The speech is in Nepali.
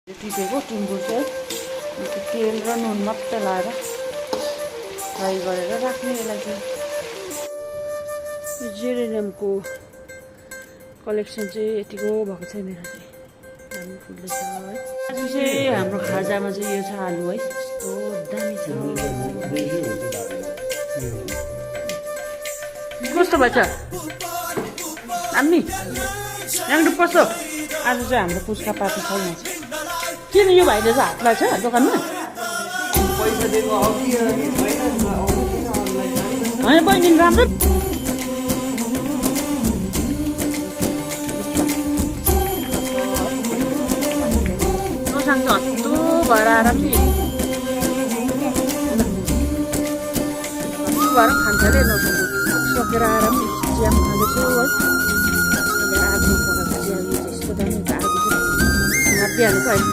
टिपेको टिम्बु चाहिँ तेल र नुन मात्रै लाएर फ्राई गरेर राख्ने यसलाई चाहिँ। यो जेरेनियमको कलेक्सन चाहिँ यतिको भएको छ मेरो चाहिँ, दामी फुल्दैछ है। आज चाहिँ हाम्रो खाजामा चाहिँ यो छ आलु है, यस्तो दामी छ। कस्तो भएछ दामी यहाँ कस्तो? आज चाहिँ हाम्रो पुच्का पार्टी छ यहाँ चाहिँ। किन यो भाइले चाहिँ हात लाग्छ दोकानमा? होइन बहिनी राम्रो नसाङ चाहिँ हत्तु भएर आरामले हत्तु भएर खान्छ अरे नसाङ सकेर आरामले चिया खाँदैछु है। आगोमा पकाएको चिया यस्तो दामी आगो चाहिँ नापिहालेको अहिले।